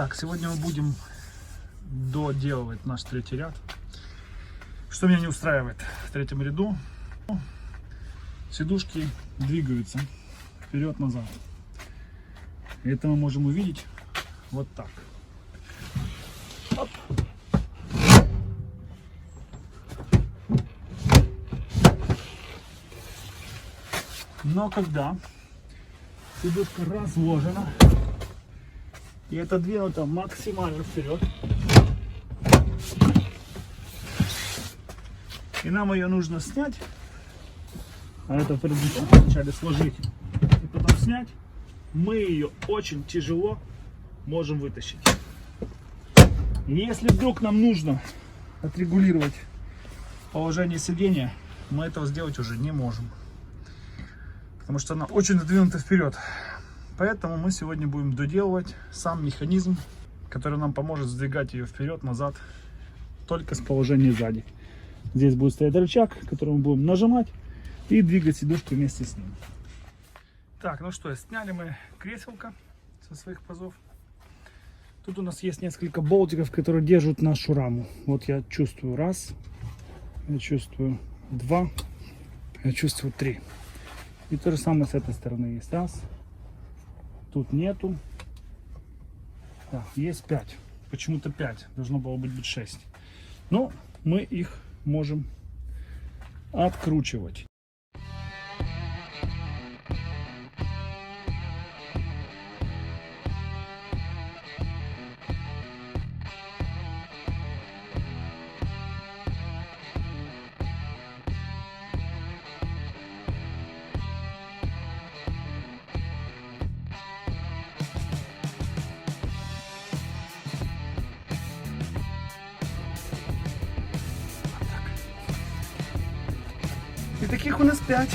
Так, сегодня мы будем доделывать наш третий ряд. Что меня не устраивает в третьем ряду? Сидушки двигаются вперед-назад. Это мы можем увидеть вот так. Оп. Но когда сидушка разложена и отодвинута максимально вперед, и нам ее нужно снять, а это предыдущее вначале сложить и потом снять, мы ее очень тяжело можем вытащить. И если вдруг нам нужно отрегулировать положение сидения, мы этого сделать уже не можем, потому что она очень задвинута вперед. Поэтому мы сегодня будем доделывать сам механизм, который нам поможет сдвигать ее вперед-назад только с положения сзади. Здесь будет стоять рычаг, который мы будем нажимать и двигать сидушку вместе с ним. Так, ну что, сняли мы креселко со своих пазов. Тут у нас есть несколько болтиков, которые держат нашу раму. Вот я чувствую раз, я чувствую два, я чувствую три. И то же самое с этой стороны есть. Раз. Тут нету. Так, есть 5. Почему-то 5. Должно было быть 6. Но мы их можем откручивать. И таких у нас 5.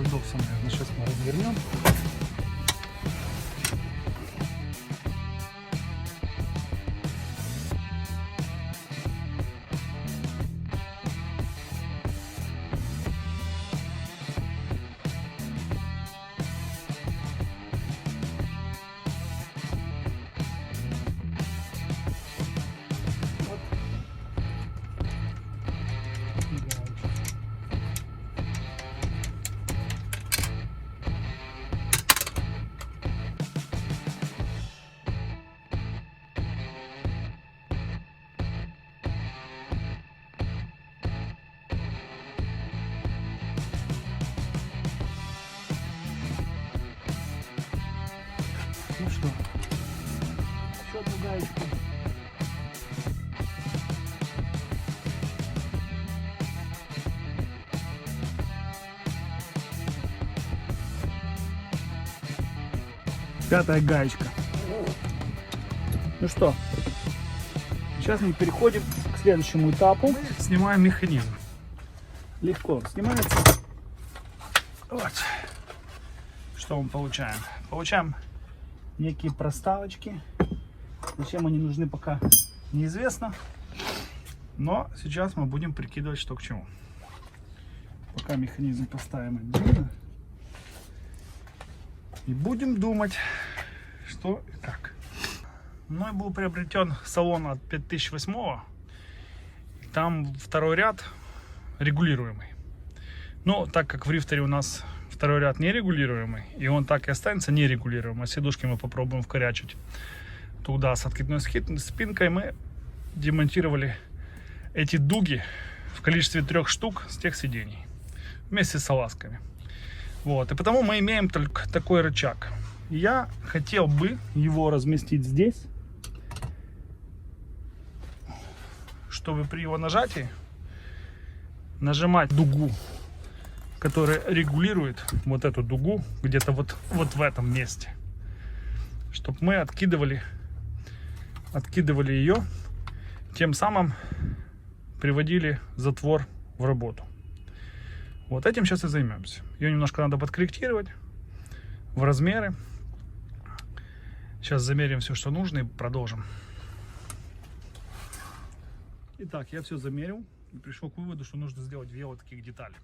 Удобство, наверное, сейчас мы развернем. Ну что, еще одну гаечку. Пятая гаечка. Ну что, сейчас мы переходим к следующему этапу. Мы снимаем механизм. Легко снимается. Вот. Что мы получаем? Получаем некие проставочки. Зачем они нужны, пока неизвестно. Но сейчас мы будем прикидывать, что к чему. Пока механизм поставим отдельно. И будем думать, что и как. Мной был приобретен салон от 5008. Там второй ряд регулируемый. Но так как в рифтере у нас второй ряд нерегулируемый, и он так и останется нерегулируемым, а сидушки мы попробуем вкорячить туда с откидной спинкой, мы демонтировали эти дуги в количестве 3 штук с тех сидений вместе с салазками. Вот, и потому мы имеем только такой рычаг. Я хотел бы его разместить здесь, чтобы при его нажатии нажимать дугу, которая регулирует вот эту дугу где-то вот в этом месте, чтобы мы откидывали откидывали ее, тем самым приводили затвор в работу. Вот этим сейчас и займемся. Ее немножко надо подкорректировать в размеры. Сейчас замерим все, что нужно, и продолжим. Итак, я все замерил и пришел к выводу, что нужно сделать 2 вот таких детали,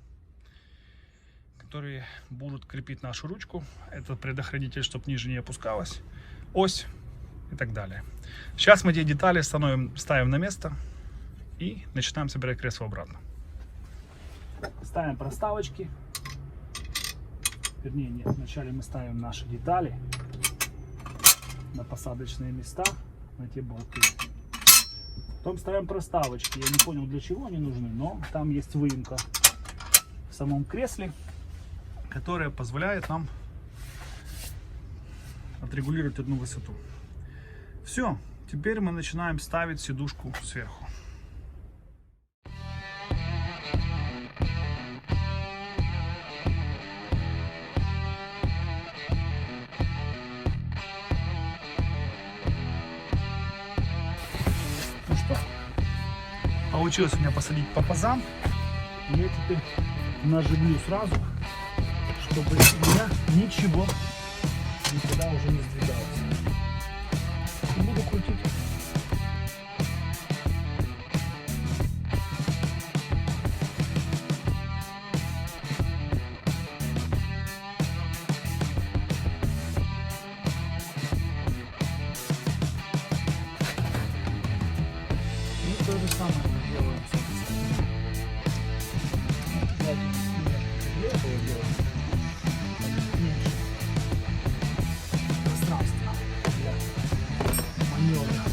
которые будут крепить нашу ручку. Это предохранитель, чтобы ниже не опускалась, ось и так далее. Сейчас мы эти детали ставим на место и начинаем собирать кресло обратно. Ставим проставочки. Вернее, нет, вначале мы ставим наши детали на посадочные места, на те болты. Потом ставим проставочки. Я не понял, для чего они нужны, но там есть выемка в самом кресле, которая позволяет нам отрегулировать одну высоту. Все, теперь мы начинаем ставить сидушку сверху. Ну что, получилось у меня посадить по пазам. Я теперь наживлю сразу, чтобы у меня ничего никуда уже не сдвигалось. И буду крутить. И то же самое мы делаем. Пространство для маневра.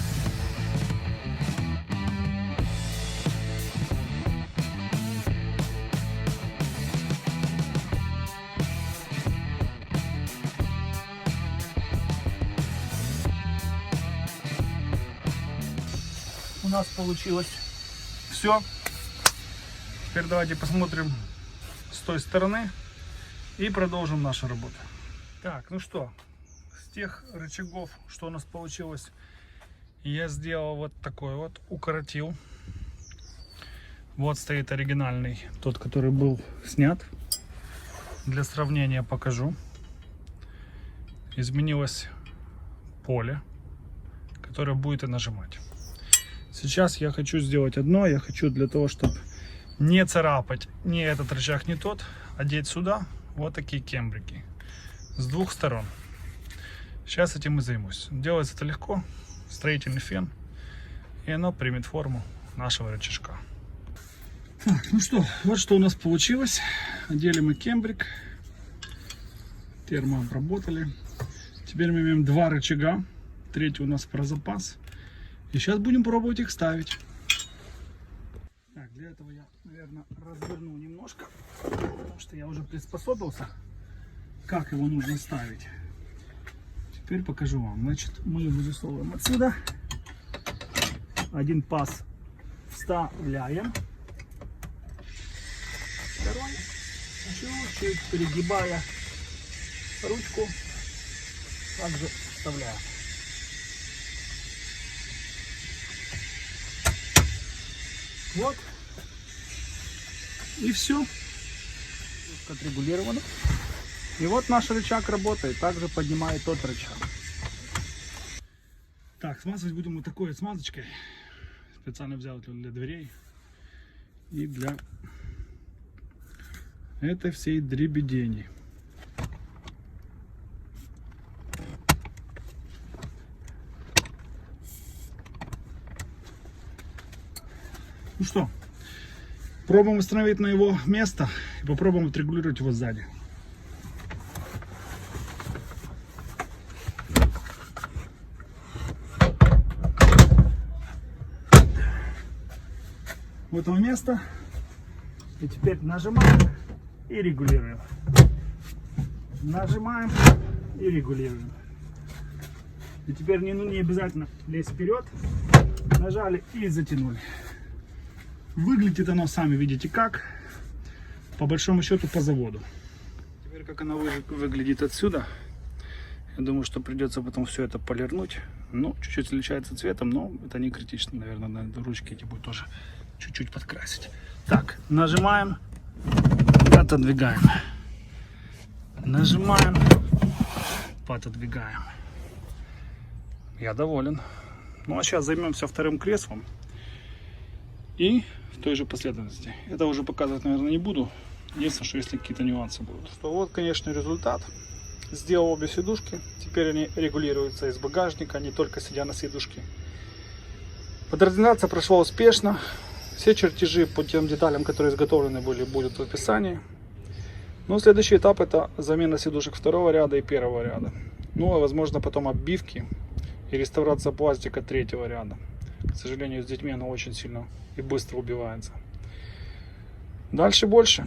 У нас получилось все. Теперь давайте посмотрим с той стороны и продолжим нашу работу. Так, ну что, с тех рычагов, что у нас получилось, я сделал вот такой вот, укоротил. Вот стоит оригинальный, тот, который был снят. Для сравнения покажу. Изменилось поле, которое будет и нажимать. Сейчас я хочу сделать одно. Я хочу для того, чтобы не царапать ни этот рычаг, ни тот, одеть сюда вот такие кембрики с двух сторон. Сейчас этим и займусь. Делается это легко. Строительный фен. И оно примет форму нашего рычажка. Так, ну что, вот что у нас получилось. Одели мы кембрик. Термообработали. Теперь мы имеем 2 рычага. Третий у нас про запас. И сейчас будем пробовать их ставить. Так, для этого я, наверное, разверну немножко, потому что я уже приспособился, как его нужно ставить. Теперь покажу вам. Значит, мы его засовываем отсюда. Один паз вставляем. Второй чуть-чуть перегибая ручку, также вставляем. Вот. И все. Отрегулировано. И вот наш рычаг работает. Также поднимает тот рычаг. Так, смазывать будем вот такой смазочкой. Специально взял для дверей. И для этой всей дребедени. Ну что, пробуем установить на его место и попробуем отрегулировать его сзади. Вот его место. И теперь нажимаем и регулируем. Нажимаем и регулируем. И теперь не обязательно лезть вперед. Нажали и затянули. Выглядит оно, сами видите как, по большому счету по заводу. Теперь как оно выглядит отсюда, я думаю, что придется потом все это полирнуть, Ну, чуть-чуть отличается цветом, но это не критично, наверное, надо ручки эти будет тоже чуть-чуть подкрасить. Так, нажимаем, отодвигаем. Нажимаем, отодвигаем. Я доволен. Ну, а сейчас займемся вторым креслом. И в той же последовательности. Это уже показывать, наверное, не буду. Единственное, что если какие-то нюансы будут. Что вот, конечно, результат. Сделал обе сидушки. Теперь они регулируются из багажника, не только сидя на сидушке. Подразделаться прошло успешно. Все чертежи по тем деталям, которые изготовлены были, будут в описании. Ну, следующий этап — это замена сидушек второго ряда и первого ряда. Ну, а возможно потом оббивки и реставрация пластика третьего ряда. К сожалению, с детьми она очень сильно и быстро убивается. Дальше больше.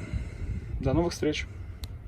До новых встреч!